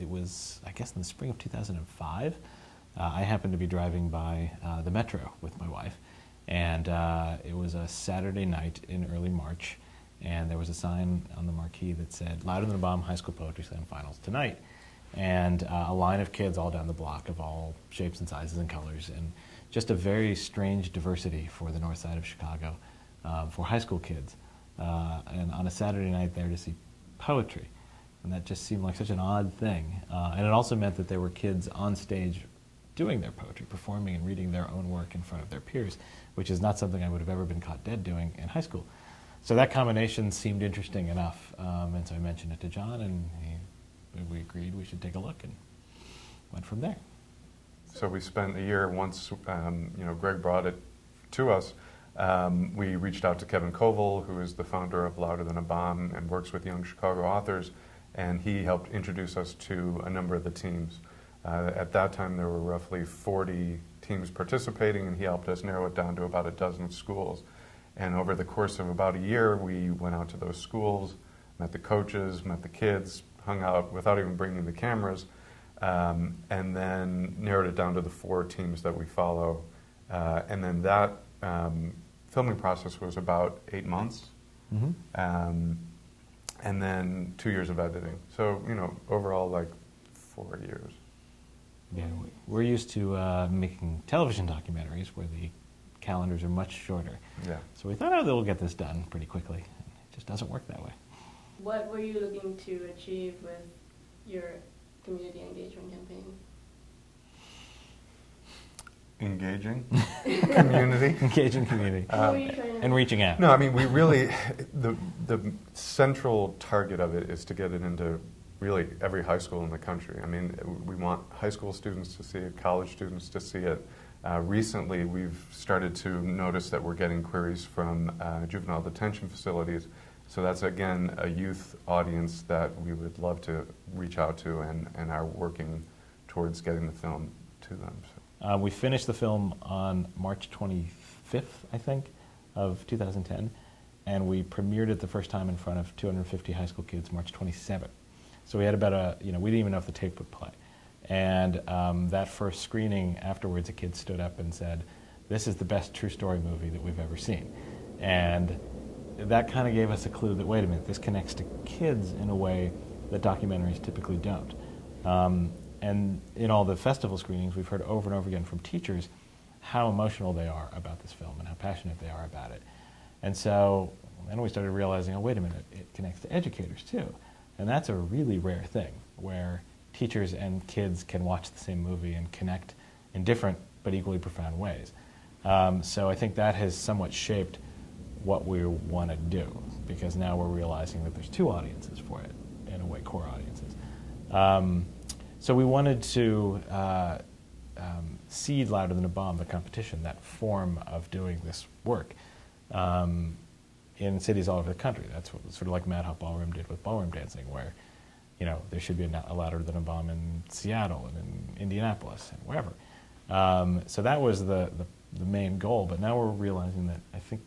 it was, I guess, in the spring of 2005. I happened to be driving by the Metro with my wife, and it was a Saturday night in early March, and there was a sign on the marquee that said, "Louder Than a Bomb High School Poetry Slam Finals tonight." And a line of kids all down the block of all shapes and sizes and colors, and just a very strange diversity for the north side of Chicago for high school kids. And on a Saturday night there to see poetry. And that just seemed like such an odd thing. And it also meant that there were kids on stage doing their poetry, performing and reading their own work in front of their peers, which is not something I would have ever been caught dead doing in high school. So that combination seemed interesting enough, and so I mentioned it to Jon, and we agreed we should take a look, and went from there. So we spent a year once, Greg brought it to us. We reached out to Kevin Koval, who is the founder of Louder Than a Bomb and works with young Chicago authors, and he helped introduce us to a number of the teams. At that time, there were roughly 40 teams participating, and he helped us narrow it down to about a dozen schools. And over the course of about a year, we went out to those schools, met the coaches, met the kids, hung out without even bringing the cameras, and then narrowed it down to the 4 teams that we follow. And then that filming process was about 8 months, and then 2 years of editing. So, overall, like 4 years. Yeah, we're used to making television documentaries where the calendars are much shorter. Yeah. So we thought, we'll get this done pretty quickly. It just doesn't work that way. What were you looking to achieve with your community engagement campaign? Engaging community. Engaging community. What were you trying to and reaching out. No, I mean, we really, the central target of it is to get it into really every high school in the country. I mean, we want high school students to see it, college students to see it. Recently, we've started to notice that we're getting queries from juvenile detention facilities. So that's, again, a youth audience that we would love to reach out to, and are working towards getting the film to them. So. We finished the film on March 25th, I think, of 2010, and we premiered it the first time in front of 250 high school kids March 27th. So we had about we didn't even know if the tape would play. And that first screening afterwards, a kid stood up and said, "This is the best true story movie that we've ever seen." And that kind of gave us a clue that, wait a minute, this connects to kids in a way that documentaries typically don't. And in all the festival screenings, we've heard over and over again from teachers how emotional they are about this film and how passionate they are about it. And so then we started realizing, oh, wait a minute, it connects to educators too. And that's a really rare thing, where teachers and kids can watch the same movie and connect in different but equally profound ways. So I think that has somewhat shaped what we want to do, because now we're realizing that there's 2 audiences for it, in a way, core audiences. So we wanted to seed Louder Than a Bomb, the competition, that form of doing this work, in cities all over the country. That's what, sort of like Mad Hop Ballroom did with ballroom dancing, where there should be a Louder Than a Bomb in Seattle and in Indianapolis and wherever. So that was the main goal, but now we're realizing that I think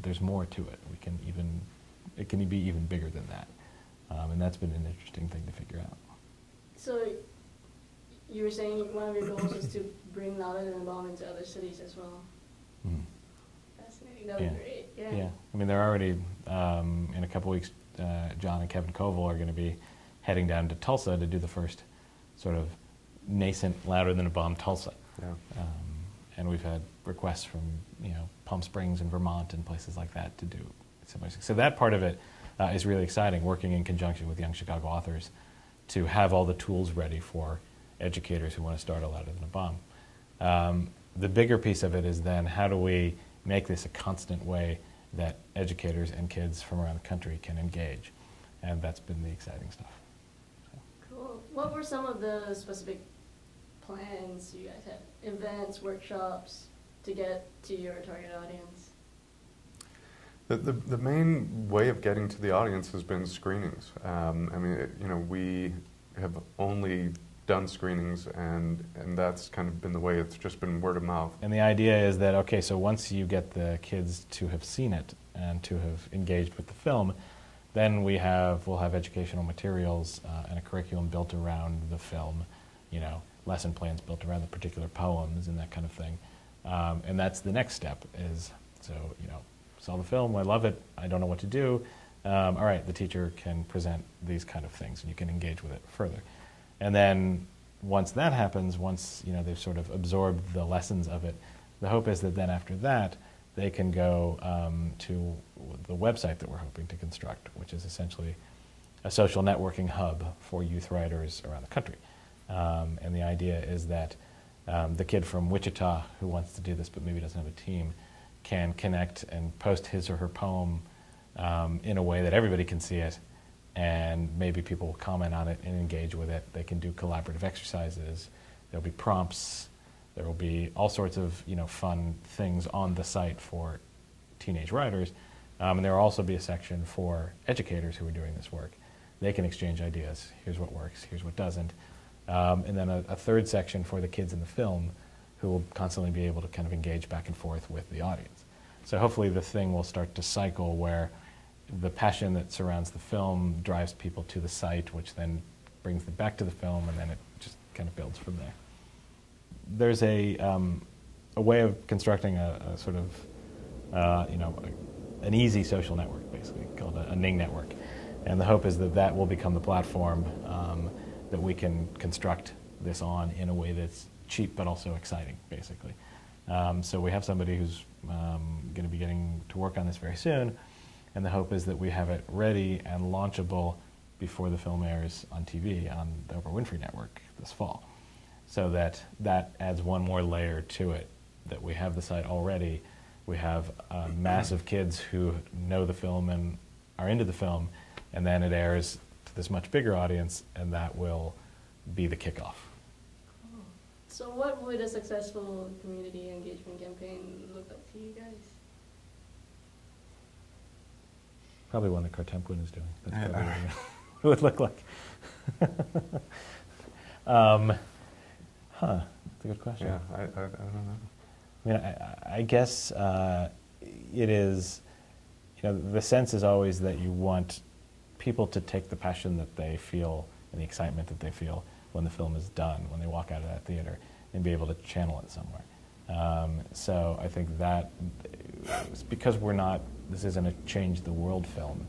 there's more to it. It can be even bigger than that. And that's been an interesting thing to figure out. So you were saying one of your goals is to bring Louder Than a Bomb into other cities as well. Mm. Fascinating. That would be great. Yeah. Yeah. I mean, they're already, in a couple weeks, Jon and Kevin Koval are going to be heading down to Tulsa to do the first sort of nascent Louder Than a Bomb Tulsa. Yeah. And we've had requests from Palm Springs and Vermont and places like that to do similar. So that part of it is really exciting, working in conjunction with young Chicago authors to have all the tools ready for educators who want to start a Louder Than a Bomb. The bigger piece of it is then, how do we make this a constant way that educators and kids from around the country can engage? And that's been the exciting stuff. So. Cool. What were some of the specific plans you guys had? Events, workshops, to get to your target audience? The main way of getting to the audience has been screenings. I mean, we have only done screenings, and that's kind of been the way. It's just been word of mouth. And the idea is that, okay, so once you get the kids to have seen it and to have engaged with the film, Then we'll have educational materials and a curriculum built around the film, lesson plans built around the particular poems and that kind of thing. And that's the next step is, saw the film, I love it, I don't know what to do. All right, the teacher can present these kind of things and you can engage with it further. And then once that happens, once they've sort of absorbed the lessons of it, the hope is that then after that, they can go to the website that we're hoping to construct, which is essentially a social networking hub for youth writers around the country. And the idea is that the kid from Wichita who wants to do this but maybe doesn't have a team can connect and post his or her poem in a way that everybody can see it, and maybe people will comment on it and engage with it. They can do collaborative exercises. There'll be prompts. There will be all sorts of fun things on the site for teenage writers, and there will also be a section for educators who are doing this work. They can exchange ideas. Here's what works. Here's what doesn't. And then a third section for the kids in the film who will constantly be able to kind of engage back and forth with the audience. So hopefully the thing will start to cycle where the passion that surrounds the film drives people to the site, which then brings them back to the film, and then it just kind of builds from there. There's a way of constructing a sort of, an easy social network, basically, called a Ning network. And the hope is that that will become the platform that we can construct this on in a way that's cheap but also exciting, basically. So we have somebody who's going to be getting to work on this very soon, and the hope is that we have it ready and launchable before the film airs on TV on the Oprah Winfrey Network this fall. So that adds one more layer to it, that we have the site already, we have a mass of kids who know the film and are into the film, and then it airs to this much bigger audience, and that will be the kickoff. So what would a successful community engagement campaign look like to you guys? Probably one that Cartemquin is doing. That's probably what it would look like. That's a good question. Yeah, I don't know. I mean, I guess it is, the sense is always that you want people to take the passion that they feel and the excitement that they feel when the film is done, when they walk out of that theater, and be able to channel it somewhere. So I think that, because this isn't a change the world film,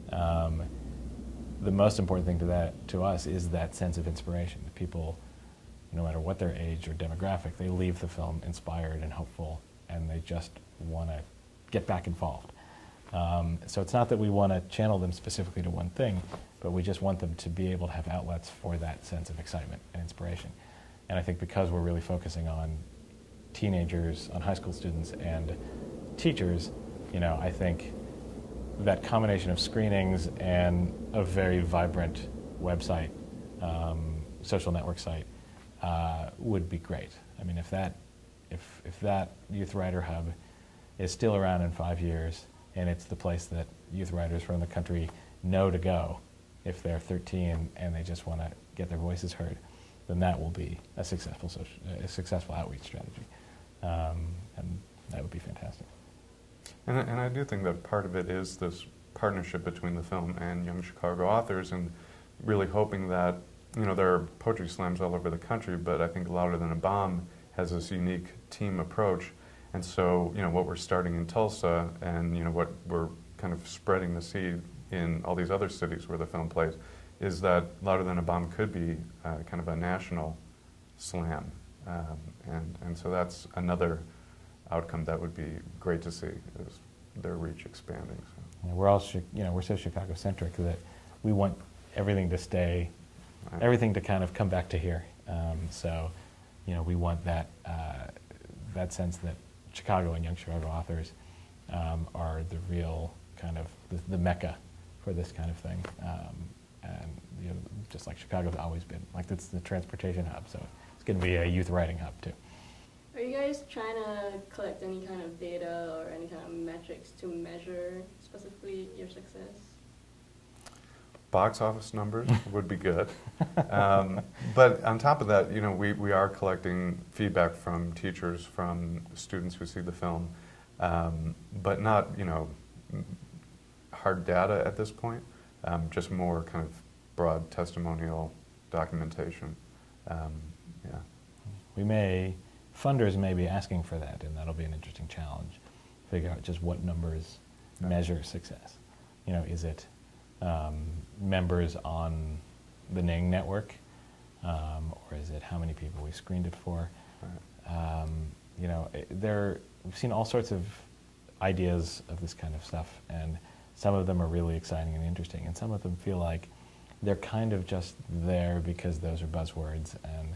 the most important thing to us is that sense of inspiration. People, no matter what their age or demographic, they leave the film inspired and hopeful, and they just want to get back involved. So it's not that we want to channel them specifically to one thing, but we just want them to be able to have outlets for that sense of excitement and inspiration. And I think because we're really focusing on teenagers, on high school students, and teachers, I think that combination of screenings and a very vibrant website, social network site, would be great. I mean, if that Youth Writer Hub is still around in 5 years, and it's the place that youth writers from the country know to go if they're 13 and they just want to get their voices heard, then that will be a successful outreach strategy. And that would be fantastic. And I do think that part of it is this partnership between the film and Young Chicago authors, and really hoping that, there are poetry slams all over the country, but I think Louder Than a Bomb has this unique team approach. And so, what we're starting in Tulsa and, what we're kind of spreading the seed in all these other cities where the film plays, is that Louder Than a Bomb could be kind of a national slam. And so that's another outcome that would be great to see, is their reach expanding. So. Yeah, we're so Chicago-centric that we want everything to stay, everything to kind of come back to here. So, we want that sense that Chicago and Young Chicago authors are the real kind of the mecca for this kind of thing. And just like Chicago's always been, like it's the transportation hub, so it's going to be a youth writing hub too. Are you guys trying to collect any kind of data or any kind of metrics to measure specifically your success? Box office numbers would be good. But on top of that, we are collecting feedback from teachers, from students who see the film, but not, hard data at this point, just more kind of broad testimonial documentation. Yeah. Funders may be asking for that, and that'll be an interesting challenge. Figure out just what numbers measure success. You know, is it members on the Ning network, or is it how many people we screened it for? Right. You know, we've seen all sorts of ideas of this kind of stuff, and some of them are really exciting and interesting, and some of them feel like they're kind of just there because those are buzzwords, and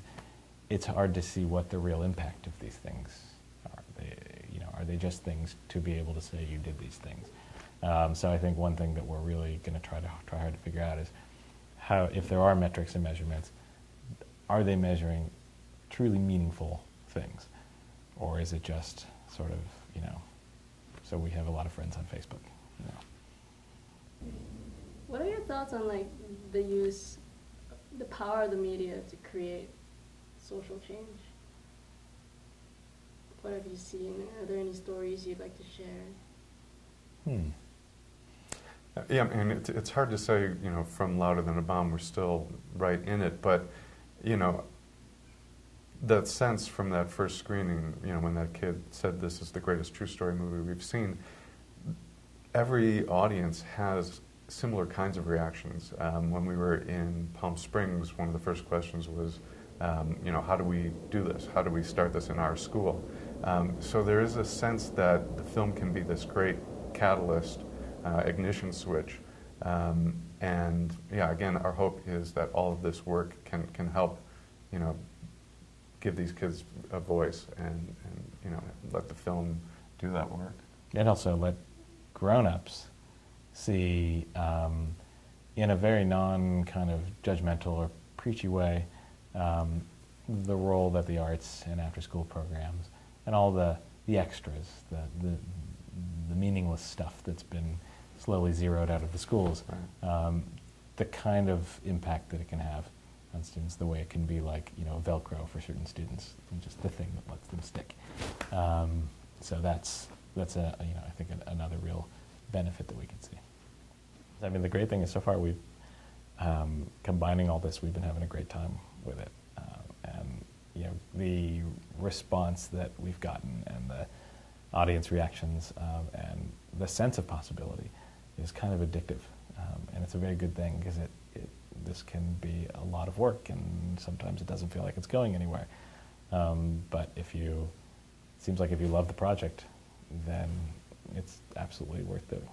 it's hard to see what the real impact of these things are. Are they just things to be able to say you did these things? So I think one thing that we're really going to try hard to figure out is how, if there are metrics and measurements, are they measuring truly meaningful things, or is it just sort of, you know, so we have a lot of friends on Facebook, you know. What are your thoughts on like the power of the media to create social change? What have you seen? Are there any stories you'd like to share? Yeah, I mean, it's hard to say, you know, from Louder Than a Bomb, we're still right in it, but, you know, that sense from that first screening, you know, when that kid said this is the greatest true story movie we've seen, every audience has similar kinds of reactions. When we were in Palm Springs, one of the first questions was, you know, how do we do this? How do we start this in our school? So there is a sense that the film can be this great catalyst, ignition switch. And yeah, again, our hope is that all of this work can help, you know, give these kids a voice and you know, let the film do that work. And also let grown-ups see, in a very non-kind of judgmental or preachy way, the role that the arts and after-school programs and all the extras, the meaningless stuff that's been slowly zeroed out of the schools, Right. The kind of impact that it can have on students, the way it can be like, you know, Velcro for certain students, and just the thing that lets them stick. So that's a, you know, I think another real benefit that we can see. I mean, the great thing is so far we've, combining all this, we've been having a great time with it. And, you know, the response that we've gotten and the audience reactions and the sense of possibility is kind of addictive. And it's a very good thing because this can be a lot of work and sometimes it doesn't feel like it's going anywhere. But it seems like if you love the project, then it's absolutely worth doing.